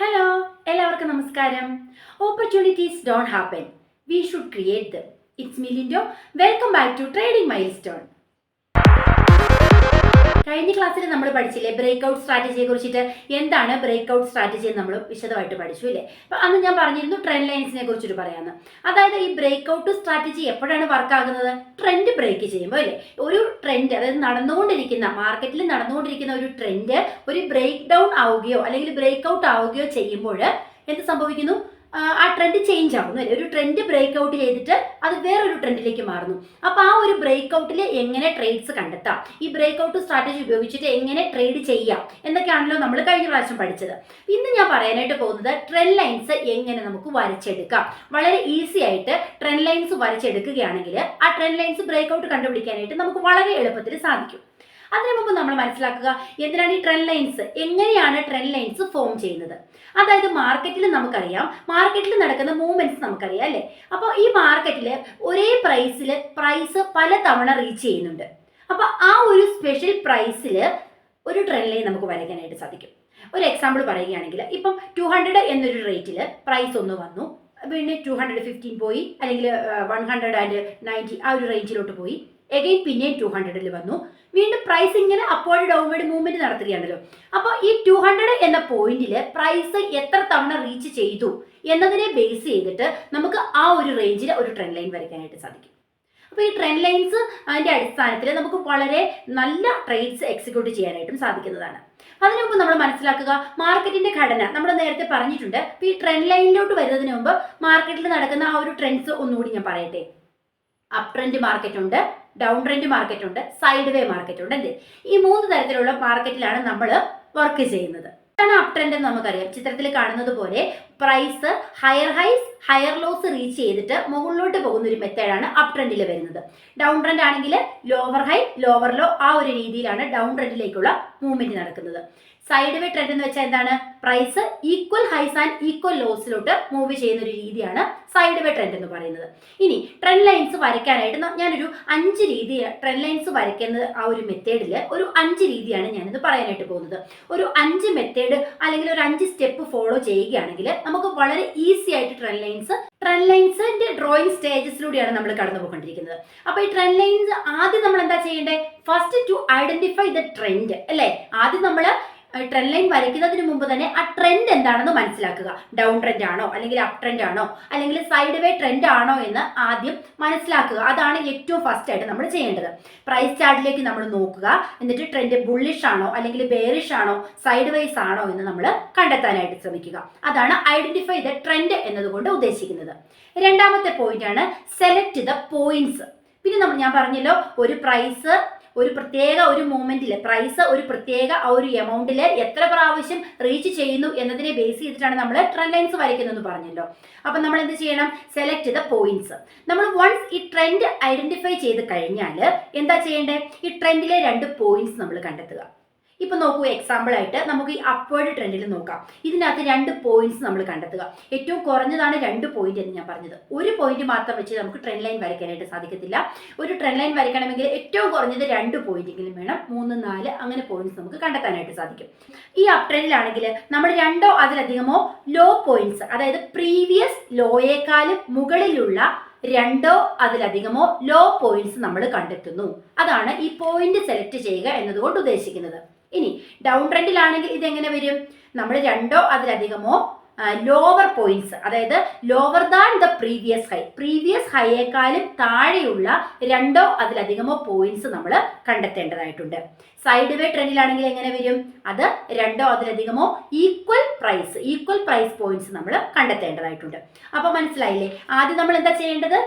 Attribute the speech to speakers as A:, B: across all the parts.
A: Hello, എല്ലാവർക്കും നമസ്കാരം. Opportunities don't happen, we should create them. It's me Lindo. Welcome back to Trading Milestone. കഴിഞ്ഞ ക്ലാസ്സിൽ നമ്മൾ പഠിച്ചില്ലേ ബ്രേക്ക്ഔട്ട് സ്ട്രാറ്റജിയെ കുറിച്ചിട്ട്. എന്താണ് ബ്രേക്ക്ഔട്ട് സ്ട്രാറ്റജി എന്ന് നമ്മൾ വിശദമായിട്ട് പഠിച്ചു അല്ലേ. അപ്പം അന്ന് ഞാൻ പറഞ്ഞിരുന്നു ട്രെൻഡ് ലൈൻസിനെ കുറിച്ചിട്ട് പറയാമെന്ന്. അതായത് ഈ ബ്രേക്ക്ഔട്ട് സ്ട്രാറ്റജി എപ്പോഴാണ് വർക്ക് ആകുന്നത്? ട്രെൻഡ് ബ്രേക്ക് ചെയ്യുമ്പോൾ അല്ലേ. ഒരു ട്രെൻഡ്, അതായത് മാർക്കറ്റിൽ നടന്നുകൊണ്ടിരിക്കുന്ന ഒരു ട്രെൻഡ് ഒരു ബ്രേക്ക് ഡൗൺ ആവുകയോ അല്ലെങ്കിൽ ബ്രേക്ക്ഔട്ട് ആവുകയോ ചെയ്യുമ്പോൾ എന്ത് സംഭവിക്കുന്നു? ആ ട്രെൻഡ് ചേഞ്ച് ആവുന്നു അല്ലേ. ഒരു ട്രെൻഡ് ബ്രേക്ക് ഔട്ട് ചെയ്തിട്ട് അത് വേറൊരു ട്രെൻഡിലേക്ക് മാറുന്നു. അപ്പോൾ ആ ഒരു ബ്രേക്ക് ഔട്ടിൽ എങ്ങനെ ട്രേഡ്സ് കണ്ടെത്താം, ഈ ബ്രേക്ക് ഔട്ട് സ്ട്രാറ്റജി ഉപയോഗിച്ചിട്ട് എങ്ങനെ ട്രേഡ് ചെയ്യാം എന്നൊക്കെയാണല്ലോ നമ്മൾ കഴിഞ്ഞ പ്രാവശ്യം പഠിച്ചത്. ഇന്ന് ഞാൻ പറയാനായിട്ട് പോകുന്നത് ട്രെൻഡ് ലൈൻസ് എങ്ങനെ നമുക്ക് വരച്ചെടുക്കാം. വളരെ ഈസി ആയിട്ട് ട്രെൻഡ് ലൈൻസ് വരച്ചെടുക്കുകയാണെങ്കിൽ ആ ട്രെൻഡ് ലൈൻസ് ബ്രേക്ക് ഔട്ട് കണ്ടുപിടിക്കാനായിട്ട് നമുക്ക് വളരെ എളുപ്പത്തിൽ സാധിക്കും. അതിനു മുമ്പ് നമ്മൾ മനസ്സിലാക്കുക എന്തിനാണ് ഈ ട്രെൻഡ് ലൈൻസ്, എങ്ങനെയാണ് ട്രെൻഡ് ലൈൻസ് ഫോം ചെയ്യുന്നത്. അതായത് മാർക്കറ്റിൽ നമുക്കറിയാം, മാർക്കറ്റിൽ നടക്കുന്ന മൂവ്മെന്റ്സ് നമുക്കറിയാം അല്ലേ. അപ്പോൾ ഈ മാർക്കറ്റിൽ ഒരേ പ്രൈസ് പല തവണ റീച്ച് ചെയ്യുന്നുണ്ട്. അപ്പോൾ ആ ഒരു സ്പെഷ്യൽ പ്രൈസിൽ ഒരു ട്രെൻഡ് ലൈൻ നമുക്ക് വരയ്ക്കാനായിട്ട് സാധിക്കും. ഒരു എക്സാമ്പിൾ പറയുകയാണെങ്കിൽ ഇപ്പം 200 എന്നൊരു റേറ്റിൽ പ്രൈസ് ഒന്ന് വന്നു, പിന്നെ 215 പോയി, അല്ലെങ്കിൽ 190 ആ ഒരു റേഞ്ചിലോട്ട് പോയി, എഗെയിൻ പിന്നെയും 200 വന്നു, വീണ്ടും പ്രൈസ് ഇങ്ങനെ അപ്വേർഡ് ഡൗൺവേർഡ് മൂവ്മെന്റ് നടത്തുകയാണല്ലോ. അപ്പോൾ ഈ 200 എന്ന പോയിന്റിൽ പ്രൈസ് എത്ര തവണ റീച്ച് ചെയ്തു എന്നതിനെ ബേസ് ചെയ്തിട്ട് നമുക്ക് ആ ഒരു റേഞ്ചിൽ ഒരു ട്രെൻഡ് ലൈൻ വരയ്ക്കാനായിട്ട് സാധിക്കും. അപ്പോൾ ഈ ട്രെൻഡ് ലൈൻസ് അതിന്റെ അടിസ്ഥാനത്തിൽ നമുക്ക് വളരെ നല്ല ട്രേഡ്സ് എക്സിക്യൂട്ട് ചെയ്യാനായിട്ടും സാധിക്കുന്നതാണ്. അതിനു മുമ്പ് നമ്മൾ മനസ്സിലാക്കുക മാർക്കറ്റിന്റെ ഘടന നമ്മൾ നേരത്തെ പറഞ്ഞിട്ടുണ്ട്. അപ്പോൾ ഈ ട്രെൻഡ് ലൈനിലോട്ട് വരുന്നതിന് മുമ്പ് മാർക്കറ്റിൽ നടക്കുന്ന ആ ഒരു ട്രെൻഡ്സ് ഒന്നുകൂടി ഞാൻ പറയട്ടെ. അപ് ട്രെൻഡ് മാർക്കറ്റ് ഉണ്ട്, ഡൗൺ ട്രെൻഡ് മാർക്കറ്റ് ഉണ്ട്, സൈഡ് വേ മാർക്കറ്റ് ഉണ്ട് അല്ലേ. ഈ 3 തരത്തിലുള്ള മാർക്കറ്റിലാണ് നമ്മൾ വർക്ക് ചെയ്യുന്നത്. അപ് ട്രെൻഡ് എന്ന് നമുക്കറിയാം, ചിത്രത്തിൽ കാണുന്നത് പോലെ price higher highs higher lows reach ചെയ്തിട്ട് മുകളിലോട്ട് പോകുന്ന ഒരു മെത്തേഡാണ് അപ് ട്രെൻഡിൽ വരുന്നത്. ഡൗൺ ട്രെൻഡ് ആണെങ്കിൽ ലോവർ ഹൈ ലോവർ ലോ ആ ഒരു രീതിയിലാണ് ഡൗൺ ട്രെൻഡിലേക്കുള്ള മൂവ്മെന്റ് നടക്കുന്നത്. സൈഡ് വേ ട്രെൻഡ് എന്ന് വെച്ചാൽ എന്താണ്? Price equal highs and equal ലോസിലോട്ട് മൂവ് ചെയ്യുന്ന ഒരു രീതിയാണ് സൈഡ് വേ ട്രെൻഡ് എന്ന് പറയുന്നത്. ഇനി ട്രെൻഡ് ലൈൻസ് വരയ്ക്കാനായിട്ട് ഞാനൊരു 5 രീതി ട്രെൻഡ് ലൈൻസ് വരയ്ക്കുന്ന ആ ഒരു മെത്തേഡിൽ ഒരു 5 രീതിയാണ് ഞാനിത് പറയാനായിട്ട് പോകുന്നത്. ഒരു 5 മെത്തേഡ് അല്ലെങ്കിൽ ഒരു 5 സ്റ്റെപ്പ് ഫോളോ ചെയ്യുകയാണെങ്കിൽ നമുക്ക് വളരെ ഈസി ആയിട്ട് ട്രെൻഡ് ലൈൻസിന്റെ ഡ്രോയിങ് സ്റ്റേജസിലൂടെയാണ് നമ്മൾ കടന്നു പോയിക്കൊണ്ടിരിക്കുന്നത്. അപ്പോൾ ഈ ട്രെൻഡ് ലൈൻസ് ആദ്യം നമ്മൾ എന്താ ചെയ്യേണ്ടത്? First to identify the trend അല്ലേ. ആദ്യം നമ്മൾ ട്രെൻഡ് ലൈൻ വരയ്ക്കുന്നതിന് മുമ്പ് തന്നെ ആ ട്രെൻഡ് എന്താണെന്ന് മനസ്സിലാക്കുക. ഡൗൺ ട്രെൻഡ് ആണോ, അല്ലെങ്കിൽ അപ് ട്രെൻഡ് ആണോ, അല്ലെങ്കിൽ സൈഡ് വേ ട്രെൻഡ് ആണോ എന്ന് ആദ്യം മനസ്സിലാക്കുക. അതാണ് ഏറ്റവും ഫസ്റ്റ് ആയിട്ട് നമ്മൾ ചെയ്യേണ്ടത്. പ്രൈസ് ചാർട്ടിലേക്ക് നമ്മൾ നോക്കുക, എന്നിട്ട് ട്രെൻഡ് ബുള്ളിഷ് ആണോ അല്ലെങ്കിൽ ബെയറിഷ് ആണോ സൈഡ് വൈസ് ആണോ എന്ന് നമ്മൾ കണ്ടെത്താനായിട്ട് ശ്രമിക്കുക. അതാണ് ഐഡന്റിഫൈ ദ ട്രെൻഡ് എന്നതുകൊണ്ട് ഉദ്ദേശിക്കുന്നത്. രണ്ടാമത്തെ പോയിന്റ് ആണ് സെലക്ട് ദ പോയിന്റ്സ്. പിന്നെ ഞാൻ പറഞ്ഞല്ലോ ഒരു പ്രൈസ് ഒരു പ്രത്യേക ഒരു മൂവ്മെന്റിൽ പ്രൈസ് ഒരു പ്രത്യേക ആ ഒരു എമൗണ്ടിൽ എത്ര പ്രാവശ്യം റീച്ച് ചെയ്യുന്നു എന്നതിനെ ബേസ് ചെയ്തിട്ടാണ് നമ്മൾ ട്രെൻഡ് ലൈൻസ് വരയ്ക്കുന്നതെന്ന് പറഞ്ഞല്ലോ. അപ്പം നമ്മൾ എന്ത് ചെയ്യണം? Select the points. നമ്മൾ വൺസ് ഈ ട്രെൻഡ് ഐഡന്റിഫൈ ചെയ്ത് കഴിഞ്ഞാൽ എന്താ ചെയ്യേണ്ടത്? ഈ ട്രെൻഡിലെ 2 പോയിന്റ്സ് നമ്മൾ കണ്ടെത്തുക. ഇപ്പൊ നോക്കൂ, എക്സാമ്പിൾ ആയിട്ട് നമുക്ക് ഈ അപ്വേർഡ് ട്രെൻഡിൽ നോക്കാം. ഇതിനകത്ത് 2 പോയിന്റ്സ് നമ്മൾ കണ്ടെത്തുക. ഏറ്റവും കുറഞ്ഞതാണ് 2 പോയിന്റ് എന്ന് ഞാൻ പറഞ്ഞത്. ഒരു പോയിന്റ് മാത്രം വെച്ച് നമുക്ക് ട്രെൻഡ് ലൈൻ വരയ്ക്കാനായിട്ട് സാധിക്കത്തില്ല. ഒരു ട്രെൻഡ് ലൈൻ വരയ്ക്കണമെങ്കിൽ ഏറ്റവും കുറഞ്ഞത് 2 പോയിന്റെങ്കിലും വേണം. 3, 4 അങ്ങനെ പോയിന്റ്സ് നമുക്ക് കണ്ടെത്താനായിട്ട് സാധിക്കും. ഈ അപ് ട്രെൻഡിലാണെങ്കിൽ നമ്മൾ 2ഓ അതിലധികമോ ലോ പോയിന്റ്സ്, അതായത് പ്രീവിയസ് ലോയേക്കാളും മുകളിലുള്ള 2ഓ അതിലധികമോ ലോ പോയിന്റ്സ് നമ്മൾ കണ്ടെത്തുന്നു. അതാണ് ഈ പോയിന്റ് സെലക്ട് ചെയ്യുക എന്നതുകൊണ്ട് ഉദ്ദേശിക്കുന്നത്. ഇനി ഡൗൺ ട്രെൻഡിലാണെങ്കിൽ ഇതെങ്ങനെ വരും? നമ്മൾ 2ഓ അതിലധികമോ ലോവർ പോയിന്റ്സ്, അതായത് ലോവർ ദാൻ ദ പ്രീവിയസ് ഹൈയേക്കാളും താഴെയുള്ള 2ഓ അതിലധികമോ പോയിന്റ്സ് നമ്മൾ കണ്ടെത്തേണ്ടതായിട്ടുണ്ട്. സൈഡ് വേ ട്രെൻഡിലാണെങ്കിൽ എങ്ങനെ വരും? അത് 2ഓ അതിലധികമോ ഈക്വൽ പ്രൈസ് പോയിന്റ്സ് നമ്മൾ കണ്ടെത്തേണ്ടതായിട്ടുണ്ട്. അപ്പൊ മനസ്സിലായില്ലേ? ആദ്യം നമ്മൾ എന്താ ചെയ്യേണ്ടത്?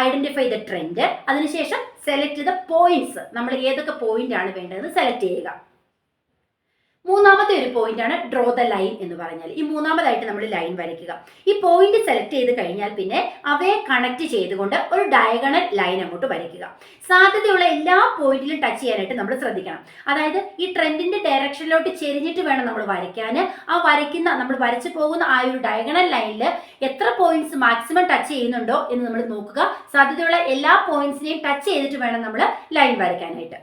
A: ഐഡന്റിഫൈ ദ ട്രെൻഡ്, അതിനുശേഷം സെലക്ട് ദ പോയിന്റ്സ്. നമ്മൾ ഏതൊക്കെ പോയിന്റ് ആണ് വേണ്ടത് സെലക്ട് ചെയ്യുക. മൂന്നാമത്തെ ഒരു പോയിന്റ് ആണ് ഡ്രോ ദ ലൈൻ എന്ന് പറഞ്ഞാൽ. ഈ മൂന്നാമതായിട്ട് നമ്മൾ ലൈൻ വരയ്ക്കുക. ഈ പോയിന്റ് സെലക്ട് ചെയ്ത് കഴിഞ്ഞാൽ പിന്നെ അവയെ കണക്ട് ചെയ്തുകൊണ്ട് ഒരു ഡയഗണൽ ലൈൻ അങ്ങോട്ട് വരയ്ക്കുക. സാധ്യതയുള്ള എല്ലാ പോയിന്റിലും ടച്ച് ചെയ്യാനായിട്ട് നമ്മൾ ശ്രദ്ധിക്കണം. അതായത് ഈ ട്രെൻഡിന്റെ ഡയറക്ഷനിലോട്ട് ചെരിഞ്ഞിട്ട് വേണം നമ്മൾ വരയ്ക്കാൻ. നമ്മൾ വരച്ചു പോകുന്ന ആ ഒരു ഡയഗണൽ ലൈനിൽ എത്ര പോയിന്റ്സ് മാക്സിമം ടച്ച് ചെയ്യുന്നുണ്ടോ എന്ന് നമ്മൾ നോക്കുക. സാധ്യതയുള്ള എല്ലാ പോയിന്റ്സിനെയും ടച്ച് ചെയ്തിട്ട് വേണം നമ്മൾ ലൈൻ വരയ്ക്കാനായിട്ട്.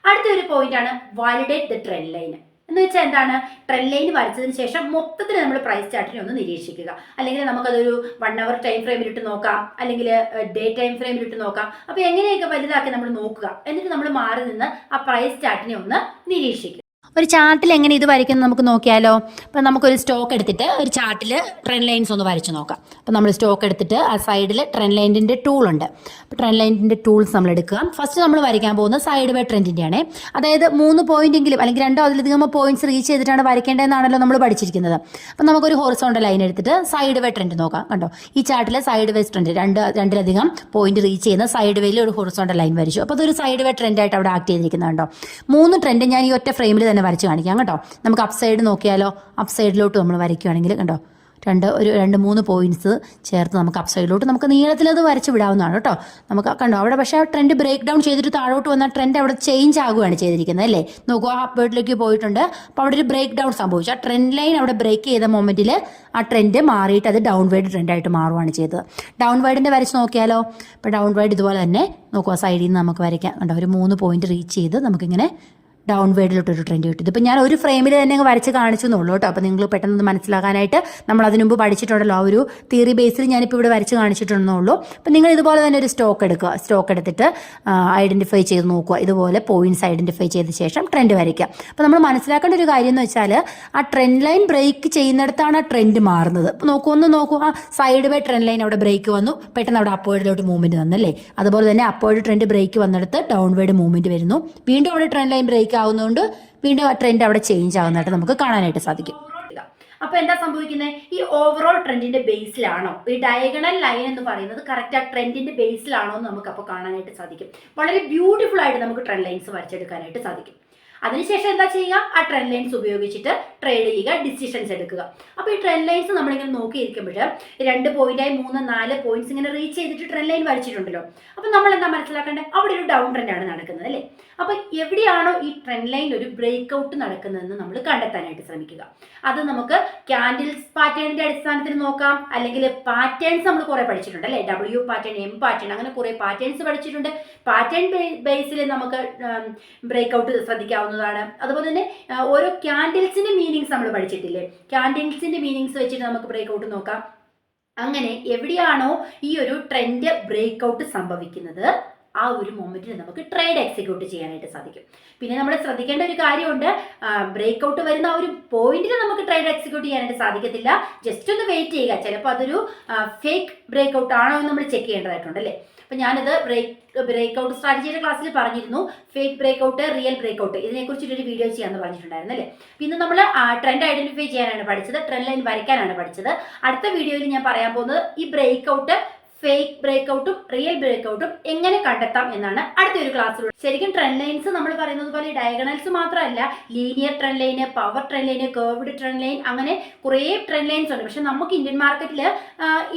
A: അടുത്ത ഒരു പോയിന്റ് ആണ് വാലിഡേറ്റ് ദ ട്രെൻഡ് ലൈൻ. എന്ന് വെച്ചാൽ എന്താണ്, ട്രെൻഡ് ലൈൻ വരച്ചതിന് ശേഷം മൊത്തത്തിൽ നമ്മൾ പ്രൈസ് ചാർട്ടിനെ ഒന്ന് നിരീക്ഷിക്കുക. അല്ലെങ്കിൽ നമുക്കതൊരു 1 hour ടൈം ഫ്രെയിമിലിട്ട് നോക്കാം, അല്ലെങ്കിൽ ഡേ ടൈം ഫ്രെയിമിലിട്ട് നോക്കാം. അപ്പോൾ എങ്ങനെയൊക്കെ വലുതാക്കി നമ്മൾ നോക്കുക, എന്നിട്ട് നമ്മൾ മാറി നിന്ന് ആ പ്രൈസ് ചാർട്ടിനെ ഒന്ന് നിരീക്ഷിക്കുക. ഒരു ചാർട്ടിൽ എങ്ങനെ ഇത് വരയ്ക്കുന്നത് നമുക്ക് നോക്കിയാലോ. അപ്പം നമുക്കൊരു സ്റ്റോക്ക് എടുത്തിട്ട് ഒരു ചാർട്ടിൽ ട്രെൻഡ് ലൈൻസ് ഒന്ന് വരച്ച് നോക്കാം. അപ്പം നമ്മൾ സ്റ്റോക്ക് എടുത്തിട്ട് ആ സൈഡിൽ ട്രെൻഡ് ലൈനിൻ്റെ ടൂൾ ഉണ്ട്. അപ്പോൾ ട്രെൻഡ് ലൈനിൻ്റെ ടൂൾസ് നമ്മൾ എടുക്കുക. ഫസ്റ്റ് നമ്മൾ വരയ്ക്കാൻ പോകുന്നത് സൈഡ് ബൈ ട്രെൻഡിൻ്റെ ആണ്. അതായത് 3 പോയിന്റെങ്കിലും അല്ലെങ്കിൽ 2 അതിലധികം പോയിന്റ്സ് റീച്ച് ചെയ്തിട്ടാണ് വരയ്ക്കേണ്ടതെന്നാണല്ലോ നമ്മൾ പഠിച്ചിരിക്കുന്നത്. അപ്പം നമുക്കൊരു ഹൊറിസോണ്ടൽ ലൈൻ എടുത്തിട്ട് സൈഡ് ബൈ ട്രെൻഡ് നോക്കാം. കണ്ടോ, ഈ ചാർട്ടിൽ സൈഡ് വൈസ് ട്രെൻഡ് രണ്ടിലധികം പോയിന്റ് റീച്ച് ചെയ്യുന്ന സൈഡ് വേയിൽ ഒരു ഹൊറിസോണ്ടൽ ലൈൻ വരച്ചു. അപ്പോൾ അതൊരു സൈഡ് ബൈ ട്രെൻഡ് ആയിട്ട് അവിടെ ആക്ട് ചെയ്തിരിക്കുന്നുണ്ടോ. 3 ട്രെൻഡ് ഞാൻ ഈ ഒറ്റ ഫ്രെയിമിൽ തന്നെ വരച്ച് കാണിക്കാം കേട്ടോ. നമുക്ക് അപ്പ് സൈഡ് നോക്കിയാലോ. അപ്പ് സൈഡിലോട്ട് നമ്മൾ വരയ്ക്കുകയാണെങ്കിൽ കണ്ടോ, 2-3 പോയിന്റ്സ് ചേർത്ത് നമുക്ക് അപ്പ് സൈഡിലോട്ട് നമുക്ക് നീളത്തിലത് വരച്ച് വിടാവുന്നതാണ് കേട്ടോ. നമുക്ക് കണ്ടോ അവിടെ, പക്ഷേ ആ ട്രെൻഡ് ബ്രേക്ക് ഡൗൺ ചെയ്തിട്ട് താഴോട്ട് വന്നാൽ ട്രെൻഡ് അവിടെ ചേഞ്ച് ആകുകയാണ് ചെയ്തിരിക്കുന്നത് അല്ലേ. നോക്കുക, ആ അപ്വേർഡിലേക്ക് പോയിട്ടുണ്ട്. അപ്പോൾ അവിടെ ഒരു ബ്രേക്ക് ഡൗൺ സംഭവിച്ചു. ആ ട്രെൻഡ് ലൈൻ അവിടെ ബ്രേക്ക് ചെയ്ത മൊമെന്റിൽ ആ ട്രെൻഡ് മാറിയിട്ട് അത് ഡൗൺ വൈഡ് ട്രെൻഡായിട്ട് മാറുകയാണ് ചെയ്തത്. ഡൗൺ വൈഡിൻ്റെ വരച്ച് നോക്കിയാലോ. ഇപ്പോൾ ഡൗൺ വൈഡ് ഇതുപോലെ തന്നെ നോക്കുക, സൈഡിൽ നിന്ന് നമുക്ക് വരയ്ക്കാം. കണ്ടോ, ഒരു 3 പോയിന്റ് റീച്ച് ചെയ്ത് നമുക്കിങ്ങനെ ഡൗൺ വേഡിലോട്ടൊരു ട്രെൻഡ് കിട്ടും. ഇതിപ്പോൾ ഞാൻ ഒരു ഫ്രെയിമിൽ തന്നെ വരച്ച് കാണിച്ചു എന്നുള്ളൂ കേട്ടോ. അപ്പോൾ നിങ്ങൾ പെട്ടെന്ന് മനസ്സിലാക്കാനായിട്ട് നമ്മൾ അതിനു മുമ്പ് പഠിച്ചിട്ടുണ്ടല്ലോ, ആ ഒരു തിയറി ബേസിൽ ഞാനിപ്പോൾ ഇവിടെ വരച്ച് കാണിച്ചിട്ടുണ്ടെന്നുള്ളൂ. അപ്പോൾ നിങ്ങൾ ഇതുപോലെ തന്നെ ഒരു സ്റ്റോക്ക് എടുക്കുക. സ്റ്റോക്ക് എടുത്തിട്ട് ഐഡൻറ്റിഫൈ ചെയ്ത് നോക്കുക. ഇതുപോലെ പോയിന്റ്സ് ഐഡൻറ്റിഫൈ ചെയ്ത ശേഷം ട്രെൻഡ് വരയ്ക്കുക. അപ്പോൾ നമ്മൾ മനസ്സിലാക്കേണ്ട ഒരു കാര്യം എന്ന് വെച്ചാൽ, ആ ട്രെൻഡ് ലൈൻ ബ്രേക്ക് ചെയ്യുന്നിടത്താണ് ആ ട്രെൻഡ് മാറുന്നത്. അപ്പോൾ നോക്കൂ, ആ സൈഡ് ബൈ ട്രെൻഡ് ലൈൻ അവിടെ ബ്രേക്ക് വന്നു, പെട്ടെന്ന് അവിടെ അപ്വേർഡിലോട്ട് മൂവ്മെൻറ്റ് വന്നല്ലേ. അതുപോലെ തന്നെ അപ്വേർഡ് ട്രെൻഡ് ബ്രേക്ക് വന്നിടത്ത് ഡൗൺ വേഡ് മൂവ്മെൻറ്റ് വരുന്നു. വീണ്ടും അവിടെ ട്രെൻഡ് ലൈൻ ബ്രേക്ക് ആവുന്നതുകൊണ്ട് വീണ്ടും ആ ട്രെൻഡ് അവിടെ ചേഞ്ച് ആകുന്നതായിട്ട് നമുക്ക് കാണാനായിട്ട് സാധിക്കും. അപ്പൊ എന്താ സംഭവിക്കുന്നത്, ഈ ഓവറോൾ ട്രെൻഡിന്റെ ബേസിലാണോ, ഈ ഡയഗണൽ ലൈൻ എന്ന് പറയുന്നത് കറക്റ്റ് ആ ട്രെൻഡിന്റെ ബേസിലാണോ എന്ന് നമുക്ക് അപ്പോൾ കാണാനായിട്ട് സാധിക്കും. വളരെ ബ്യൂട്ടിഫുൾ ആയിട്ട് നമുക്ക് ട്രെൻഡ് ലൈൻസ് വരച്ചെടുക്കാനായിട്ട് സാധിക്കും. അതിനുശേഷം എന്താ ചെയ്യുക, ആ ട്രെൻഡ് ലൈൻസ് ഉപയോഗിച്ചിട്ട് ട്രേഡ് ചെയ്യുക, ഡിസിഷൻസ് എടുക്കുക. അപ്പോൾ ഈ ട്രെൻഡ് ലൈൻസ് നമ്മളിങ്ങനെ നോക്കിയിരിക്കുമ്പോൾ 2 പോയിന്റായി 3-4 പോയിന്റ്സ് ഇങ്ങനെ റീച്ച് ചെയ്തിട്ട് ട്രെൻഡ് ലൈൻ വരച്ചിട്ടുണ്ടല്ലോ. അപ്പോൾ നമ്മൾ എന്താ മനസ്സിലാക്കേണ്ടത്, അവിടെ ഒരു ഡൗൺ ട്രെൻഡാണ് നടക്കുന്നത് അല്ലേ. അപ്പോൾ എവിടെയാണോ ഈ ട്രെൻഡ് ലൈൻ ഒരു ബ്രേക്ക് ഔട്ട് നടക്കുന്നതെന്ന് നമ്മൾ കണ്ടെത്താനായിട്ട് ശ്രമിക്കുക. അത് നമുക്ക് ക്യാൻഡിൽസ് പാറ്റേണിന്റെ അടിസ്ഥാനത്തിൽ നോക്കാം, അല്ലെങ്കിൽ പാറ്റേൺസ് നമ്മൾ കുറേ പഠിച്ചിട്ടുണ്ട് അല്ലേ. W പാറ്റേൺ, M പാറ്റേൺ, അങ്ങനെ കുറേ പാറ്റേൺസ് പഠിച്ചിട്ടുണ്ട്. പാറ്റേൺ ബേസിൽ നമുക്ക് ബ്രേക്ക് ഔട്ട് ശ്രദ്ധിക്കാവുന്നതാണ്. അതുപോലെ തന്നെ ഓരോ ക്യാൻഡിൽസിന്റെ മീനിങ്സ് നമ്മൾ പഠിച്ചിട്ടില്ലേ. ക്യാൻഡിൽസിന്റെ മീനിങ്സ് വെച്ചിട്ട് നമുക്ക് ബ്രേക്ക് ഔട്ട് നോക്കാം. അങ്ങനെ എവിടെയാണോ ഈ ഒരു ട്രെൻഡ് ബ്രേക്ക് ഔട്ട് സംഭവിക്കുന്നത്, ആ ഒരു മൊമെന്റിൽ നമുക്ക് ട്രേഡ് എക്സിക്യൂട്ട് ചെയ്യാനായിട്ട് സാധിക്കും. പിന്നെ നമ്മൾ ശ്രദ്ധിക്കേണ്ട ഒരു കാര്യമുണ്ട്, ബ്രേക്ക് ഔട്ട് വരുന്ന ആ ഒരു പോയിന്റിൽ നമുക്ക് ട്രേഡ് എക്സിക്യൂട്ട് ചെയ്യാനായിട്ട് സാധിക്കത്തില്ല. ജസ്റ്റ് ഒന്ന് വെയിറ്റ് ചെയ്യുക. ചിലപ്പോൾ അതൊരു ഫേക്ക് ബ്രേക്ക് ഔട്ട് ആണോ എന്ന് നമ്മൾ ചെക്ക് ചെയ്യേണ്ടതായിട്ടുണ്ട് അല്ലേ. അപ്പം ഞാനിത് ബ്രേക്ക് ഔട്ട് സ്ട്രാറ്റജിയുടെ ക്ലാസ്സിൽ പറഞ്ഞിരുന്നു, fake breakout, real breakout, ഇതിനെക്കുറിച്ചൊരു വീഡിയോ ചെയ്യാമെന്ന് പറഞ്ഞിട്ടുണ്ടായിരുന്നു അല്ലേ. പിന്നെ നമ്മൾ ട്രെൻഡ് ഐഡന്റിഫൈ ചെയ്യാനാണ് പഠിച്ചത്, ട്രെൻഡ് ലൈൻ വരയ്ക്കാനാണ് പഠിച്ചത്. അടുത്ത വീഡിയോയിൽ ഞാൻ പറയാൻ പോകുന്നത് ഈ ബ്രേക്ക് ഔട്ട്, ഫേക്ക് ബ്രേക്ക് ഔട്ടും റിയൽ ബ്രേക്ക് ഔട്ടും എങ്ങനെ കണ്ടെത്താം എന്നാണ് അടുത്തൊരു ക്ലാസ്സിലൂടെ. ശരിക്കും ട്രെൻഡ് ലൈൻസ് നമ്മൾ പറയുന്നത് പോലെ ഡയഗണൽസ് മാത്രമല്ല, linear trend line, power trend line, curved trend line, അങ്ങനെ കുറേ ട്രെൻഡ് ലൈൻസ് ഉണ്ട്. പക്ഷെ നമുക്ക് ഇന്ത്യൻ മാർക്കറ്റിൽ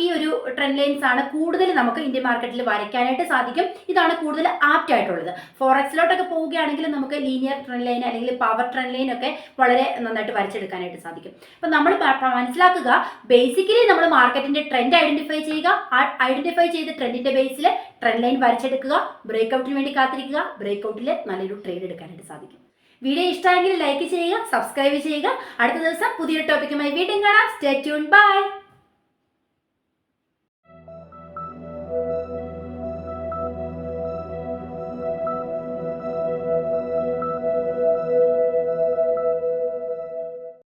A: ഈ ഒരു ട്രെൻഡ് ലൈൻസ് ആണ് കൂടുതൽ നമുക്ക് ഇന്ത്യൻ മാർക്കറ്റിൽ വരയ്ക്കാനായിട്ട് സാധിക്കും. ഇതാണ് കൂടുതൽ ആപ്റ്റ് ആയിട്ടുള്ളത്. ഫോറക്സിലോട്ടൊക്കെ പോവുകയാണെങ്കിൽ നമുക്ക് ലീനിയർ ട്രെൻഡ് ലൈൻ അല്ലെങ്കിൽ പവർ ട്രെൻഡ് ലൈൻ ഒക്കെ വളരെ നന്നായിട്ട് വരച്ചെടുക്കാനായിട്ട് സാധിക്കും. അപ്പം നമ്മൾ മനസ്സിലാക്കുക, ബേസിക്കലി നമ്മൾ മാർക്കറ്റിന്റെ ട്രെൻഡ് ഐഡന്റിഫൈ ചെയ്യുക, ഐഡന്റിഫൈ ചെയ്ത് ട്രെൻഡിന്റെ ബേസിൽ ട്രെൻഡ് ലൈൻ വരച്ചെടുക്കുക, ബ്രേക്ക് ഔട്ടിന് വേണ്ടി കാത്തിരിക്കുക, ബ്രേക്ക് ഔട്ടിൽ നല്ലൊരു ട്രേഡ് എടുക്കാനായിട്ട് സാധിക്കും. വീഡിയോ ഇഷ്ടമെങ്കിൽ ലൈക്ക് ചെയ്യുക, സബ്സ്ക്രൈബ് ചെയ്യുക. അടുത്ത ദിവസം പുതിയൊരു ടോപ്പിക്കുമായി വീണ്ടും കാണാം. Stay tune, by.